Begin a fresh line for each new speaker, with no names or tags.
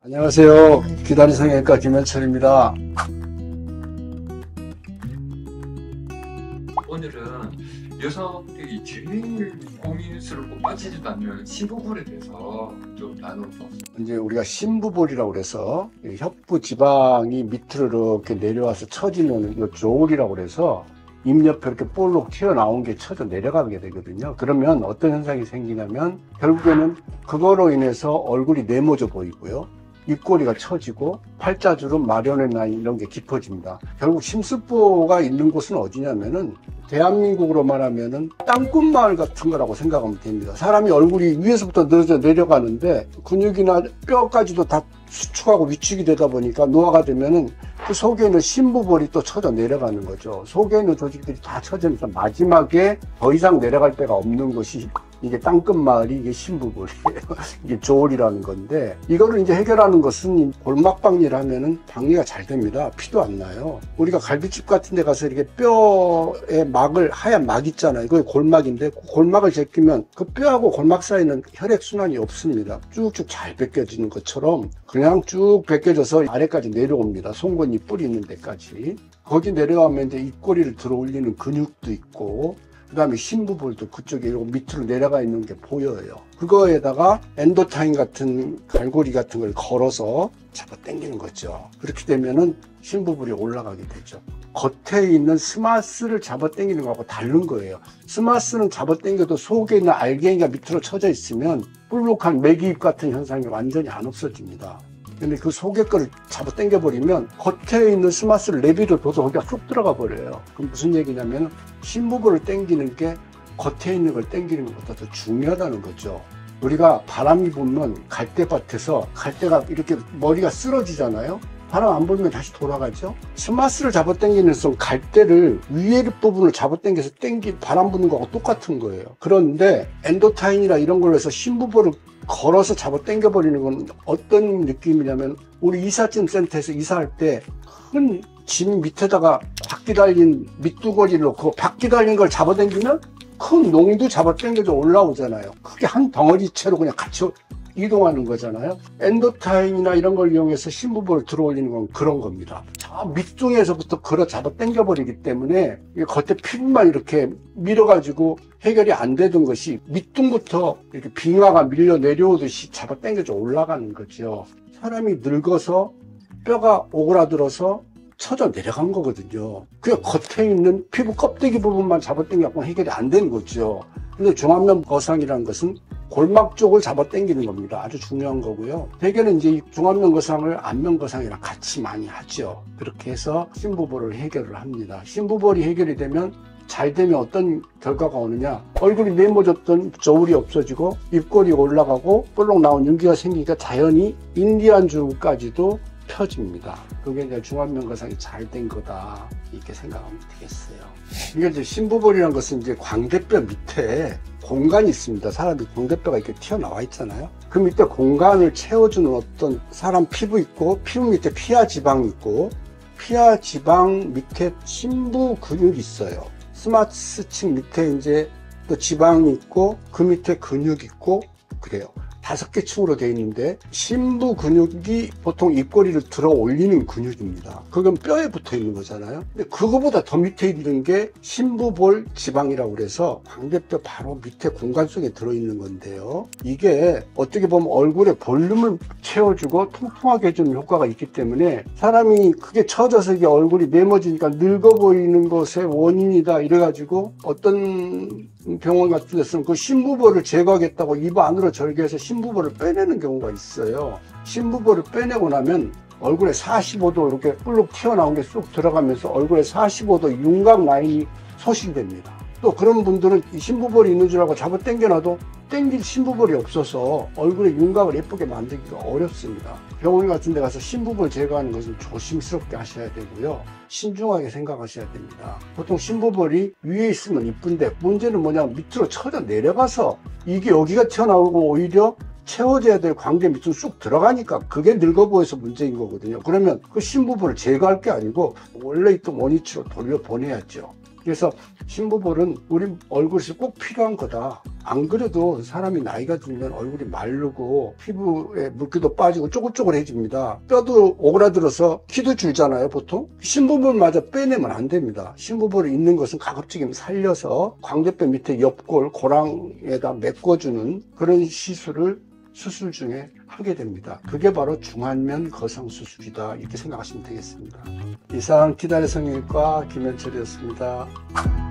안녕하세요. 기다리 성형외과 김현철입니다.
오늘은 여성들이 제일 고민스럽고 빠지지도 않는 심부볼에 대해서 좀 나눠봤습니다.
이제 우리가 심부볼이라고 그래서 혀부 지방이 밑으로 이렇게 내려와서 처지는 이 조울이라고 그래서 입 옆에 이렇게 볼록 튀어나온 게 쳐져 내려가게 되거든요. 그러면 어떤 현상이 생기냐면 결국에는 그거로 인해서 얼굴이 네모져 보이고요. 입꼬리가 처지고 팔자주름, 마련의 라인 이런 게 깊어집니다. 결국 심수보가 있는 곳은 어디냐면은 대한민국으로 말하면은 땅끝마을 같은 거라고 생각하면 됩니다. 사람이 얼굴이 위에서부터 늘어져 내려가는데 근육이나 뼈까지도 다 수축하고 위축이 되다 보니까 노화가 되면은 그 속에 있는 심부볼이 또 쳐져 내려가는 거죠. 속에 있는 조직들이 다 쳐지면서 마지막에 더 이상 내려갈 데가 없는 것이 이게 땅끝마을이 이게 심부볼이에요. 이게 조울이라는 건데 이거를 이제 해결하는 것은 골막박리를 하면은 박리가 잘 됩니다. 피도 안 나요. 우리가 갈비집 같은 데 가서 이렇게 뼈에 막을 하얀 막 있잖아요. 그게 골막인데 그 골막을 제끼면 그 뼈하고 골막 사이는 혈액순환이 없습니다. 쭉쭉 잘 벗겨지는 것처럼 그냥 쭉 벗겨져서 아래까지 내려옵니다. 송곳니 뿌리 있는 데까지. 거기 내려가면 이제 입꼬리를 들어 올리는 근육도 있고 그 다음에 심부볼도 그쪽에 이러고 밑으로 내려가 있는 게 보여요. 그거에다가 엔도타인 같은 갈고리 같은 걸 걸어서 잡아 당기는 거죠. 그렇게 되면은 심부볼이 올라가게 되죠. 겉에 있는 스마스를 잡아 당기는 거하고 다른 거예요. 스마스는 잡아 당겨도 속에 있는 알갱이가 밑으로 쳐져 있으면 볼록한 메기입 같은 현상이 완전히 안 없어집니다. 근데 그 속에 거를 잡아 당겨버리면 겉에 있는 스마스를 내비를 둬서 거기가 쏙 들어가 버려요. 그럼 무슨 얘기냐면 심부볼을 당기는 게 겉에 있는 걸 당기는 것보다 더 중요하다는 거죠. 우리가 바람이 불면 갈대밭에서 갈대가 이렇게 머리가 쓰러지잖아요. 바람 안 불면 다시 돌아가죠. 스마스를 잡아 당기는 건 갈대를 위에 부분을 잡아 당겨서 바람 부는 거하고 똑같은 거예요. 그런데 엔도타인이나 이런 걸로 해서 심부볼을 걸어서 잡아 당겨버리는 건 어떤 느낌이냐면 우리 이삿짐 센터에서 이사할 때 큰 짐 밑에다가 바퀴 달린 밑두거리를 놓고 바퀴 달린 걸 잡아 당기면 큰 농도 잡아 당겨져 올라오잖아요. 그게 한 덩어리채로 그냥 같이 이동하는 거잖아요. 엔도타인이나 이런 걸 이용해서 심부볼을 들어 올리는 건 그런 겁니다. 저 밑둥에서부터 걸어 잡아 당겨버리기 때문에 겉에 피부만 이렇게 밀어가지고 해결이 안 되던 것이 밑둥부터 이렇게 빙하가 밀려 내려오듯이 잡아 당겨져 올라가는 거죠. 사람이 늙어서 뼈가 오그라들어서 쳐져 내려간 거거든요. 그냥 겉에 있는 피부 껍데기 부분만 잡아 당겨갖고 해결이 안 되는 거죠. 근데 중안면 거상이라는 것은 골막 쪽을 잡아 당기는 겁니다. 아주 중요한 거고요. 대개는 이제 이 중안면 거상을 안면 거상이랑 같이 많이 하죠. 그렇게 해서 심부볼을 해결을 합니다. 심부볼이 해결이 되면 잘 되면 어떤 결과가 오느냐, 얼굴이 네모졌던 저울이 없어지고 입꼬리 올라가고 볼록 나온 윤기가 생기니까 자연히 인디안 주까지도 펴집니다. 그게 이제 중안면 거상이 잘 된 거다 이렇게 생각하면 되겠어요. 이게 이제 심부볼이라는 것은 이제 광대뼈 밑에 공간이 있습니다. 사람이 광대뼈가 이렇게 튀어나와 있잖아요. 그 밑에 공간을 채워주는 어떤 사람 피부 있고 피부 밑에 피하 지방이 있고 피하 지방 밑에 심부 근육이 있어요. 스마스층 밑에 이제 또 지방이 있고 그 밑에 근육이 있고 그래요. 5개 층으로 되어 있는데 심부 근육이 보통 입꼬리를 들어 올리는 근육입니다. 그건 뼈에 붙어 있는 거잖아요. 근데 그거보다 더 밑에 있는 게 심부볼 지방이라고 그래서 광대뼈 바로 밑에 공간 속에 들어 있는 건데요. 이게 어떻게 보면 얼굴에 볼륨을 채워주고 통통하게 해주는 효과가 있기 때문에 사람이 그게 처져서 이게 얼굴이 네모지니까 늙어 보이는 것의 원인이다 이래가지고 어떤 병원 같은 데서는 그 심부볼을 제거하겠다고 입 안으로 절개해서 심부볼을 빼내는 경우가 있어요. 심부볼을 빼내고 나면 얼굴에 45도 이렇게 볼록 튀어나온 게 쑥 들어가면서 얼굴에 45도 윤곽 라인이 소실됩니다. 또 그런 분들은 이 심부볼이 있는 줄 알고 잡아 당겨놔도 당길 심부볼이 없어서 얼굴에 윤곽을 예쁘게 만들기가 어렵습니다. 병원 같은 데 가서 심부볼 제거하는 것은 조심스럽게 하셔야 되고요. 신중하게 생각하셔야 됩니다. 보통 심부볼이 위에 있으면 이쁜데 문제는 뭐냐면 밑으로 쳐져 내려가서 이게 여기가 튀어나오고 오히려 채워져야 될 광대 밑으로 쑥 들어가니까 그게 늙어 보여서 문제인 거거든요. 그러면 그 심부볼을 제거할 게 아니고 원래 있던 원위치로 돌려보내야죠. 그래서 심부볼은 우리 얼굴에서 꼭 필요한 거다. 안 그래도 사람이 나이가 들면 얼굴이 마르고 피부에 물기도 빠지고 쪼글쪼글해집니다. 뼈도 오그라들어서 키도 줄잖아요, 보통. 심부볼마저 빼내면 안 됩니다. 심부볼이 있는 것은 가급적이면 살려서 광대뼈 밑에 옆골, 고랑에다 메꿔주는 그런 시술을 수술 중에 하게 됩니다. 그게 바로 중안면 거상 수술이다, 이렇게 생각하시면 되겠습니다. 이상 티다리 성형외과 김현철이었습니다.